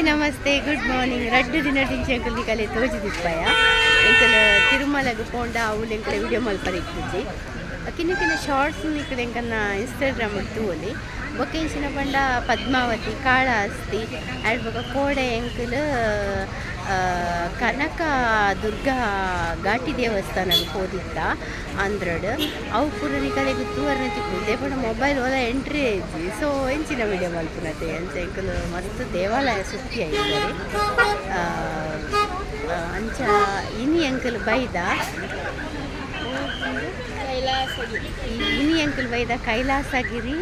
Hi ನಮಸ್ತೆ good morning ರಡ್ಡು ದಿನ ಟಿಂಚಿ uncle ಕಲೆ ತೋಜಿದಿಪ್ಪಯ್ಯ ಎಂಕಲ್ ತಿರುಮಲಗೆ ಪೋಂಡ ಅವಳು ಎಂಕಲ್ ವಿಡಿಯೋ ಮಲ್ಪರ ಇಟ್ಟಿದ್ದಿ ಕಿನ್ನ ಶಾರ್ಟ್ಸ್ ಇಕ್ಕಡೆ ಎಂಕನ್ನ ಇನ್ಸ್ಟಾಗ್ರಾಮ್ ತೂವಲಿ ಬೊಕ್ಕ ಇಂಚಿನ ಪಂಡ ಪದ್ಮಾವತಿ ಕಾಳಹಸ್ತಿ ಆ್ಯಡ್ ಬೊಕ್ಕ ಕೋಡೆ ಎಂಕಲ್ ಕನಕ ದುರ್ಗಾ ಘಾಟಿ ದೇವಸ್ಥಾನಕ್ಕೆ ಹೋದಿತ್ತ ಆಂಧ್ರಡ್ ಅವು ಪೂರ ನಿಕಲೆಗೆ ತೂವರ್ನ ತಿಕ್ಕಿದ್ದೆ ಪಂಡ ಮೊಬೈಲ್ ಒಲ ಎಂಟ್ರಿ ಐತಿ ಸೊ ಎಂಚಿನ ವಿಡಿಯೋ ಮಲ್ಪುನತೆ ಅಂಚ ಎಂಕಲ್ ಮಸ್ತ್ ದೇವಾಲಯ ಸುತ್ತಿ ಆಯ್ತಾರೆ ಅಂಚ ಇನಿ ಅಂಕಲ್ ಬೈದ ಇನಿ ಅಂಕಲ್ ಬೈದ ಕೈಲಾಸಗಿರಿ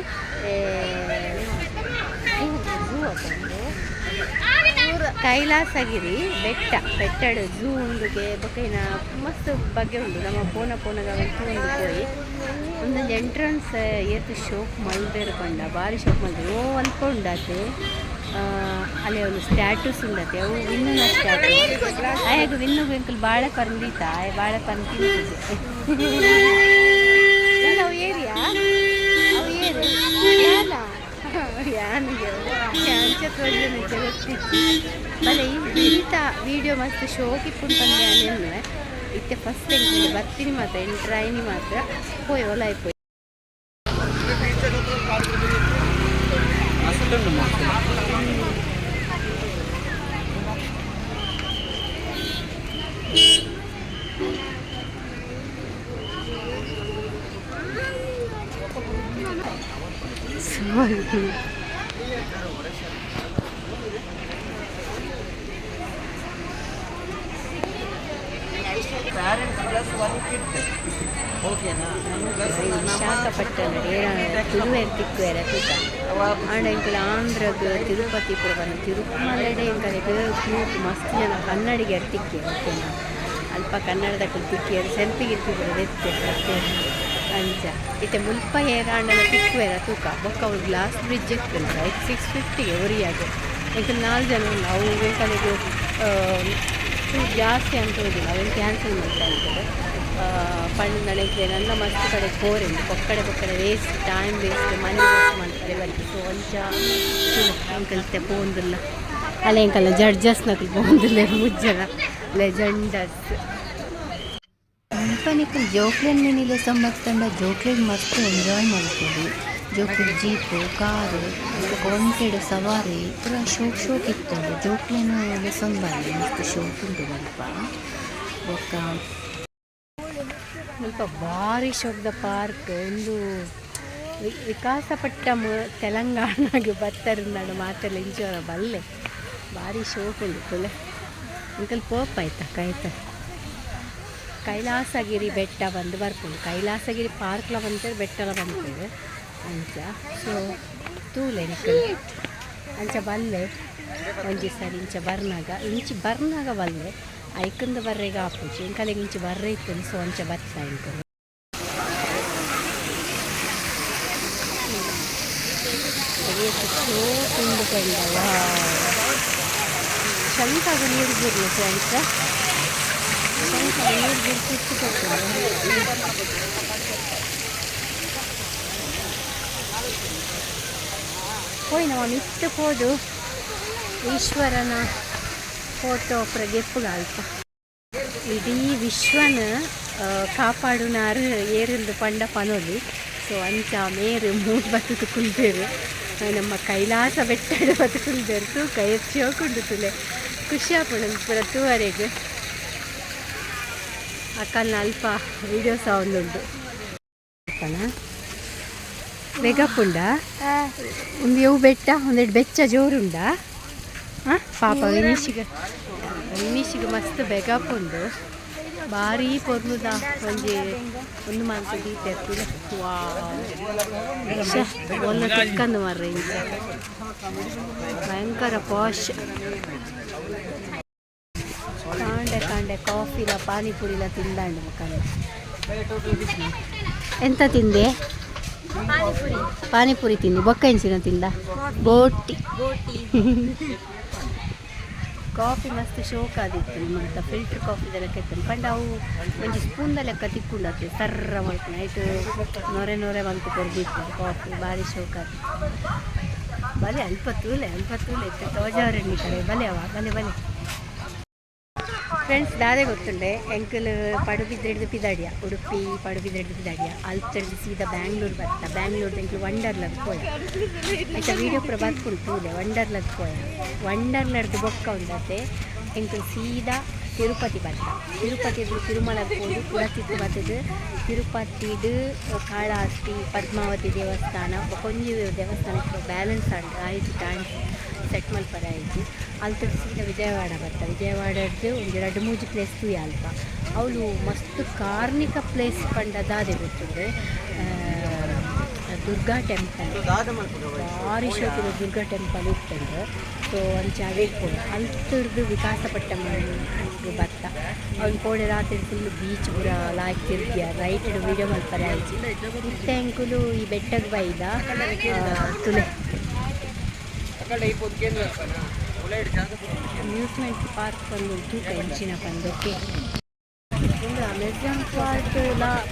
ಕೈಲಾಸಗಿರಿ ಬೆಟ್ಟಡು ಝೂ ಉಂಡುಗೆ ಬೊಕೈನ ಮಸ್ತ್ ಬಗ್ಗೆ ಉಂಡು ನಮ್ಮ ಪೋನಗ ಒಂದು ಪೋಯಿ ಒಂದೊಂದು ಎಂಟ್ರೆನ್ಸ್ ಏತು ಶೋಕ್ ಮಲ್ದೇರು ಪಂಡ ಭಾರಿ ಶೋಕ್ ಮಲ್ದೇರು ಓ ಅಲ್ಪ ಉಂಡಾತೆ ಅಲ್ಲಿ ಒಂದು ಸ್ಟ್ಯಾಟೂಸ್ ಉಂಡತೆ ಅವು ವಿನ್ನೂನ ಸ್ಟ್ಯಾಟೂಸ್ ಆಯಾಗ ವಿನ್ನು ಎಂಕಲ್ ಬಾಳೆ ಪರ್ಂದೀತ ಬಾಳೆ ಪರ್ನ್ ತಿಂತಿದ್ದೆ ಅವು ಏರಿಯಾ ಅವು ಏರಿಯಾನ ಯಾನಿಗೆ ಬಲೆ ಇಂಥ ವೀಡಿಯೋ ಮಸ್ತ್ ಶೋಕಿ ಪುಂಟಂದೆ ಅನ್ನೆ ಇತ್ತೆ ಫಸ್ಟ್ ಎಂಕಲ್ ಬರ್ತೀನಿ ಮಾತ್ರ ಎಂಟ್ರಾಯಿನಿ ಮಾತ್ರ ಪೋಯ್ ಒಲ ಆಯ್ಪೋಯ್ ವಿಶಾಖಪಟ್ಟಣ ತುಳುವೇರು ತಿಕ್ಕುವೇರ ತೂಕ ಆಂಡ ಎಂಕಲ್ ಆಂಧ್ರಗ್ ತಿರುಪತಿ ಪುರವನ್ನ ತಿರುಮಲೆಡೆ ಎಂಕಲೆಗ್ ಕ್ಯೂಟ್ ಮಸ್ತ್ ಜನ ಕನ್ನಡಿಗರು ತಿಕ್ಕಿ ಓಕೆನ ಅಲ್ಪ ಕನ್ನಡದ ತಿಕ್ಕಿಯರು ಸೆಲ್ಫಿಗೆ ಇರ್ತಿದ್ರು ಎತ್ತೆ ಅಂಚ ಇತ್ತೆ ಮುಲ್ಪ ಏರಾಂಡನ ತಿಕ್ಕುವೇರ ತೂಕ ಬೊಕ್ಕ ಅವ್ರು ಗ್ಲಾಸ್ ಬ್ರಿಡ್ಜ್ ಇರ್ತಿಲ್ಲ 650 ಒರಿಯಾಗ ಎಂಕಲ್ 4 ಜನ ಉಂಡು ಅವು ಎಂಕಲೆಗ್ ಜಾಸ್ತಿ ಅಂತ ಹೋಗಿಲ್ಲ ಅವೇನು ಕ್ಯಾನ್ಸಲ್ ಮಾಡ್ತಾ ಇದ್ದಾರೆ ಪಣ್ಣು ನಡೆಯುತ್ತೆ ನನ್ನ ಮಸ್ತ್ ಕಡೆ ಕೋರಿಂದು ಪೊಕ್ಕಡೆ waste time waste money waste ಮಾಡ್ತಾರೆ ಬರ್ತದೆ ಸೊ ಒಂಚ ಅಂಕಲ್ತೆ ಪೋಂದಿಲ್ಲ ಅಲ್ಲ ಎಂಕಲ್ಲ ಜಡ್ಜಸ್ನಕ್ಕೆ ಪೋಂದಿಲ್ಲ ಮುಜ್ಜನ ಲೆಜೆಂಡರ್ಸ್ ಕಂಪನಿಕಲ್ ಜೋಕ್ಲೇನ್ ಮೀನಿಲೆ ಸಂಬಂಧಪಟ್ಟ ಜೋಕ್ಲೇನ್ ಮಸ್ತ್ ಎಂಜಾಯ್ ಮಾಡ್ತೀವಿ ಜೋಕ್ಲೇನ್ ಜೀಪು ಕಾರು ಒಂಟೆಡು ಸವಾರಿ ಪೂರ ಶೋಕ್ ಇರ್ತದೆ ಜೋಕ್ಲೇನ್ ಲೆಸೊಂದು ಬರಲಿ ಮಸ್ತ್ ಶೋಕ್ ಉಂಟು ಸ್ವಲ್ಪ ಸ್ವಲ್ಪ ಭಾರಿ ಶೋಕದ ಪಾರ್ಕ್ ಒಂದು ವಿಕಾಸಪಟ್ಟಣ ತೆಲಂಗಾಣಗೆ ಬತ್ತರಿಂದಾಡು ಮಾತೆಲ್ಲ ಇಂಚೋರ ಬಲ್ಲೆ ಭಾರಿ ಶೋಕ್ ಉಂಟು ಪುಲೆ ಅಂಕಲ್ ಪೋಪ್ ಆಯ್ತಾ ಕೈಲಾಸಗಿರಿ ಬೆಟ್ಟ ಬಂದು ಬರ್ಕೊಂಡು ಕೈಲಾಸಗಿರಿ ಪಾರ್ಕ್ಲ ಬಂತೇಳಿ ಬೆಟ್ಟಲ ಬಂತೇವೆ ಅಂಚ ಸೊ ತೂಲೆ ಅಂಚ ಬಲ್ಲೆ ಒಂಜಿ ಸರಿ ಇಂಚ ಬರ್ನಾಗ ಬಲ್ಲೆ ಐಕಂದು ಬರ್ರೆಗ ಆಪುಜಿ ಇಂಕಲೆಗೆ ಇಂಚ ಬರ್ರೆ ಇತ್ತು ಸೊ ಅಂಚ ಬರ್ತಾ ಇಂಕಲು ತುಂಡು ಕಂಡವ ಶಂಕಾಗ ನೀರು ಬಿಡಲಿ ಫ್ರೆಂಡ್ಸ್ ಶಂಕಾಗ ನೀರು ಬಿಟ್ಟು ಕೊಡ್ತಾರೆ ಹೋಯ್ ನಾವು ಮಿತ್ತು ಹೋದು ಈಶ್ವರನ ಫೋಟೋ ಗೆಪ್ಪುಗಾಲ್ಪ ಇಡೀ ವಿಶ್ವನ ಕಾಪಾಡುನಾರು ಏರಿಲ್ದು ಪಂಡ ಪನೋಲಿ ಸೊ ಅಂಚ ಮೇರು ಮೂರು ಬತ್ತದು ಕುಲ್ಬೇರು ನಮ್ಮ ಕೈಲಾಸ ಬೆಟ್ಟಡು ಬತ್ತು ಕುಲ್ಬೇರು ತೂಕ ಹೆಚ್ಚು ಹೋಗುಂಡು ತುಲೆ ಖುಷಿ ಆಪುಂಡು ಪೂರ ತೂವರೆಗೆ ಅಕ್ಕಲ್ನ ಅಲ್ಪ ವಿಡಿಯೋಸ ಒಂದುಂಟು ಬೆಗಪ್ಪುಂಡ ಒಂದು ಎವು ಬೆಟ್ಟ ಒಂದೆರಡು ಬೆಚ್ಚ ಜೋರುಂಡ ಪಾಪ ವಿನೀಶಿಗೆ ಮಸ್ತ್ ಬೆಗಪ್ಪುಂಡು ಭಾರಿ ಪೊರ್ನುದ ಒಂದು ಮಾಂಸ ದೀತಿರ್ತಿಲ್ಲ ಒಂದು ತಿಕ್ಕಂದು ಮರ್ರೆ ಇಂಚ ಭಯಂಕರ ಪಾಶ್ ಕಾಂಡೆ ಕಾಫಿಲ ಪಾನಿಪುರಿಲ ತಿಂದಾಂಡು ಮುಖಂಡ ಎಂತ ತಿಂದೆ ಪಾನಿಪುರಿ ತಿಂದು ಬೊಕ್ಕ ಇಂಚಿನ ತಿಂದ ಬೋಟಿ ಕಾಫಿ ಮಸ್ತ್ ಶೋಕ್ ಆದಿತ್ತು ಮತ್ತು ಫಿಲ್ಟರ್ ಕಾಫಿದೆಲ್ಲ ಕೆತ್ತನು ಪಂಡ ಅವು ಒಂಜಿ ಸ್ಪೂನ್ದ ಲೆಕ್ಕ ತಿಕ್ಕೊಂಡತ್ತೆ ಸರ್ರ ಮಾಡ್ಕೊಂಡು ನೈಟ್ ನೊರೆ ಬಂತು ಕೊಡ್ದಿತ್ತು ಕಾಫಿ ಭಾರಿ ಶೋಕ್ ಆದಿತ್ತು ಬಲೆ ಅಲ್ಪ ತೂಲೆ ಇತ್ತು ತೋಜವರೆಣ್ಣಿ ಕಡೆ ಬಲೆ ಬಲೆ ಫ್ರೆಂಡ್ಸ್ ದಾದೆ ಗೊತ್ತುಂಡೆ ಎಂಕಲ್ ಪಡುಬಿದ್ರೆಡ್ದು ಪಿದಾಡಿಯ ಉಡುಪಿ ಪಡುಬಿದ್ರೆಡ್ದು ಪಿದಾಡಿಯ ಅಲ್ತಡ್ದು ಸೀದಾ ಬ್ಯಾಂಗ್ಳೂರು ಬರ್ತಾ ಬ್ಯಾಂಗ್ಳೂರ್ದು ಎಂಕಲ್ ವಂಡರ್ಲಗ್ ಪೋಯ ಆಯ್ತಾ ವೀಡಿಯೋ ಪೂರ ಬರ್ಕೊಂಡು ವಂಡರ್ಲಗ್ ಪೋಯ ವಂಡರ್ಲಡ್ದು ಬೊಕ್ಕ ಉಂಡತೆ ಎಂಕಲ್ ಸೀದಾ ತಿರುಪತಿ ಬರ್ತಾ ತಿರುಪತಿದು ತಿರುಮಲಗೆ ಹೋಗಿ ಪುರತಿತ್ತು ಬರ್ತದೆ ತಿರುಪತಿದು ಕಾಳಹಸ್ತಿ ಪದ್ಮಾವತಿ ದೇವಸ್ಥಾನ ಕೊಂಜಿ ದೇವಸ್ಥಾನಕ್ಕೆ ಬ್ಯಾಲೆನ್ಸ್ ಆಯ್ತು ಡ್ಯಾನ್ಸ್ ಸೆಟ್ ಮಲ್ಪರ ಆಯ್ತು ಅಲ್ಲಿ ಸೀದಾ ವಿಜಯವಾಡ ಬರ್ತಾ ವಿಜಯವಾಡದ್ದು ಒಂದು 2-3 ಪ್ಲೇಸ್ ತೂಯ ಅಲ್ಪ ಅವಳು ಮಸ್ತ್ ಕಾರ್ಣಿಕ ಪ್ಲೇಸ್ ಪಂಡದಾದೆ ಗೊತ್ತುಂಡೆ ದುರ್ಗಾ ಟೆಂಪಲ್ ಭಾರಿ ಶೋಕಿದ ದುರ್ಗಾ ಟೆಂಪಲ್ ಇತ್ತಂದ್ರೆ ಸೊ ಅಂಚೆ ಅದೇ ಅಲ್ತರ್ದು ವಿಕಾಸಪಟ್ಟ ಭತ್ತ ಅವ್ನು ಕೋಡೆ ರಾತ್ರಿ ಫುಲ್ ಬೀಚ್ ಪೂರ ಲಾಯ್ಕ್ ತಿರ್ಗಿಯ ರೈಟ್ ವೀಡಿಯೋ ಮಲ್ಪರೆ ಆಯ್ತು ಇತ್ತೆ ಅಂಕುಲು ಈ ಬೆಟ್ಟಕ್ಕೆ ಬೈದ ತುಲೆ ಅಮ್ಯೂಸ್ಮೆಂಟ್ ಪಾರ್ಕ್ ಬಂದು ತೂಕ ಹೆಂಚಿನ ಬಂದಕ್ಕೆ ಒಂದು ಅಮೆಝಾನ್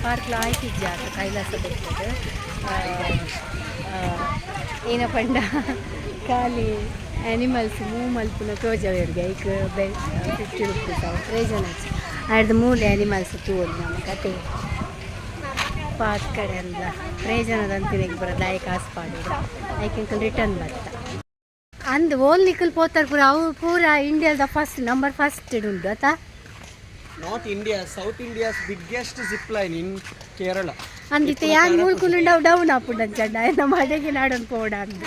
ಪಾರ್ಕ್ ಲಾಯ್ಕಿದ್ದ ಕೈಲಾಸ ಬೆಟ್ಟದ ಏನ ಪಂಡ ಖಾಲಿ ಆ್ಯನಿಮಲ್ಸ್ ಮೂವ್ ಮಲ್ಪುನ ತೋಜವ್ರಿಗೆ ಈಗ 50 ರೂಪೀಸ್ ಪ್ರಯೋಜನ ಆಡ್ದು 3 ಆ್ಯನಿಮಲ್ಸ್ ತೂವಲ್ಲಿ ನಮ್ಮ ಕತೆ ಪಾರ್ಕ್ ಕಡೆ ಎಲ್ಲ ಪ್ರಯೋಜನದಂತಿನಿಗೆ ಬರೋದಾಯ ಕಾಸು ಪಾಡಿದ ಐಕೆ ರಿಟರ್ನ್ ಬರ್ತಾ ಅಂದು ಓಲ್ನಿಕಲ್ ಪೋತಾರೆ ಪೂರ ಅವು ಪೂರ ಇಂಡಿಯಾದ ನಂಬರ್ ಫಸ್ಟ್ ಉಂಟು ಆತಾ Not India, South India's biggest zip line in Kerala. ಅಂದಿತ್ತೆ ಯಾನ್ ಮೂಳ್ಕುಲು ಡೌನ್ ಆಪುಂಡ ಚಂಡ ನಮ್ಮ ಅಡೆಗೆ ನಾಡೊಂದು ಪೋಡ ಅಂದ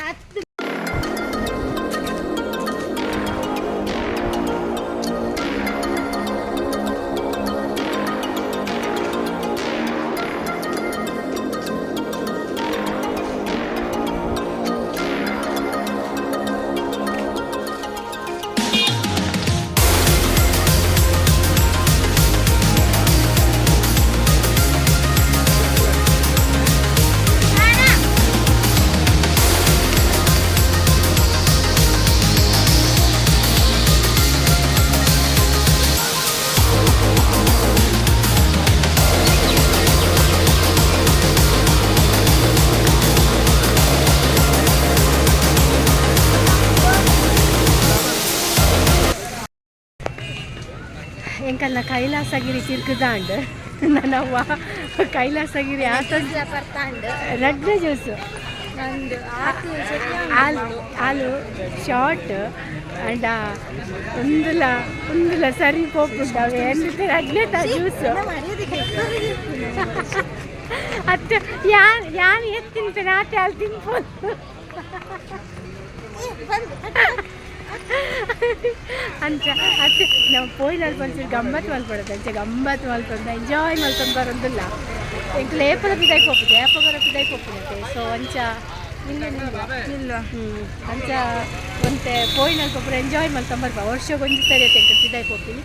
ಎಂಕಲ್ನ ಕೈಲಾಸಗಿರಿ ತಿರ್ಕದಾಂಡ್ ನನ್ನವ್ವ ಕೈಲಾಸಗಿರಿ ರಡ್ಡ ಜ್ಯೂಸು ಹಾಲು ಶಾರ್ಟ್ ಅಂಡ ಒಂದುಲ ಸರಿ ಪೋಪುಂಡವೆ ಎಂದಿತ್ತೆ ರಡ್ನೆತ ಜ್ಯೂಸು ಅತ್ತ ಯಾನ್ ಎತ್ತಿನ ಆತೆ ಅಲ್ಲಿ ತಿನ್ಬೋದು ಅಂತ ಅತ್ತೆ ನಾವು ಪೋಯ್ನಲ್ಲಿ ಒಂಚೂರು ಗಮ್ಮತ್ತು ಮಲ್ಪಡೋದು ಅಂಚೆ ಗಮ್ಮತ್ತು ಮಲ್ಕೊಂಡು ಎಂಜಾಯ್ ಮಲ್ಕೊಂಡು ಬರೋದಿಲ್ಲ ಈಗ ಲೇಪದ ಪಿದಾಯ್ಕೆ ಹೋಗ್ತದೆ ಏಪಗರ ಪಿದಾಯ್ಕೆ ಹೋಗ್ತದೆ ಸೊ ಅಂಚ ಇಲ್ಲ ಅಂಚ ಒಂತೆ ಪೋಯ್ನಲ್ಲಿ ಒಬ್ಬರು ಎಂಜಾಯ್ ಮಲ್ಕೊಂಡು ಬರ್ಬ ವರ್ಷಕ್ಕೆ ಒಂದು ಸರಿ ಐತೆ ಎಂಕಲ್ ಪಿದಾಯ್ಕೆ ಹೋಗ್ತೀನಿ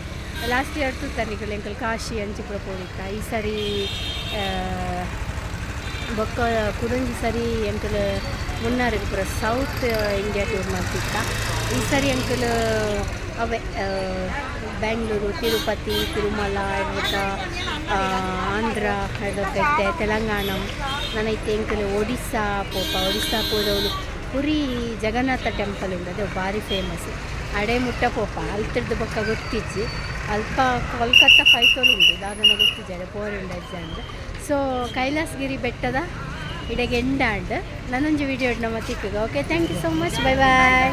ಲಾಸ್ಟ್ ಇಯರ್ ತೂತಾನಿಗಳು ಎಂಕಲ್ ಕಾಶಿ ಅಂಚೆ ಪುರ ಹೋಗಿತ್ತ ಈ ಸರಿ ಬೊಕ್ಕ ಕುಡಂಜಿ ಸರಿ ಎಂಕಲ್ ಮುನ್ನಾರಿಗೆ ಪೂರ ಸೌತ್ ಇಂಡಿಯಾ ಟೂರ್ ಮಾಡ್ತಿತ್ತ ಈ ಸರಿ ಅಂಕಲ್ ಅವೇ ಬ್ಯಾಂಗ್ಳೂರು ತಿರುಪತಿ ತಿರುಮಲ ಆಂಧ್ರ ಬೆಟ್ಟೆ ತೆಲಂಗಾಣ ನನೈತೆ ಅಂಕಲ್ ಒಡಿಸ್ಸಾ ಪೋದವಳು ಪುರಿ ಜಗನ್ನಾಥ ಟೆಂಪಲ್ ಉಂಡು ಅದು ಭಾರಿ ಫೇಮಸ್ ಅಡೆ ಮುಟ್ಟ ಪೋಪ ಅಲ್ತರ್ದು ಬೊಕ್ಕ ಗೊತ್ತಿಜ್ಜಿ ಅಲ್ಪ ಕೋಲ್ಕತ್ತಾ ಫೈತೋಲು ಉಂಟು ದಾದನ ಗೊತ್ತಿದ್ದಾರೆ ಪೋರುಂಡ ಅಂದ್ರೆ ಸೊ ಕೈಲಾಸಗಿರಿ ಬೆಟ್ಟದ ಇಡೆಗೆ ಎಂಡಾಂಡ್ ನನ್ನೊಂದು ವಿಡಿಯೋ ನಮ್ಮ ತಿಕ್ಕಗ okay thank you so much bye bye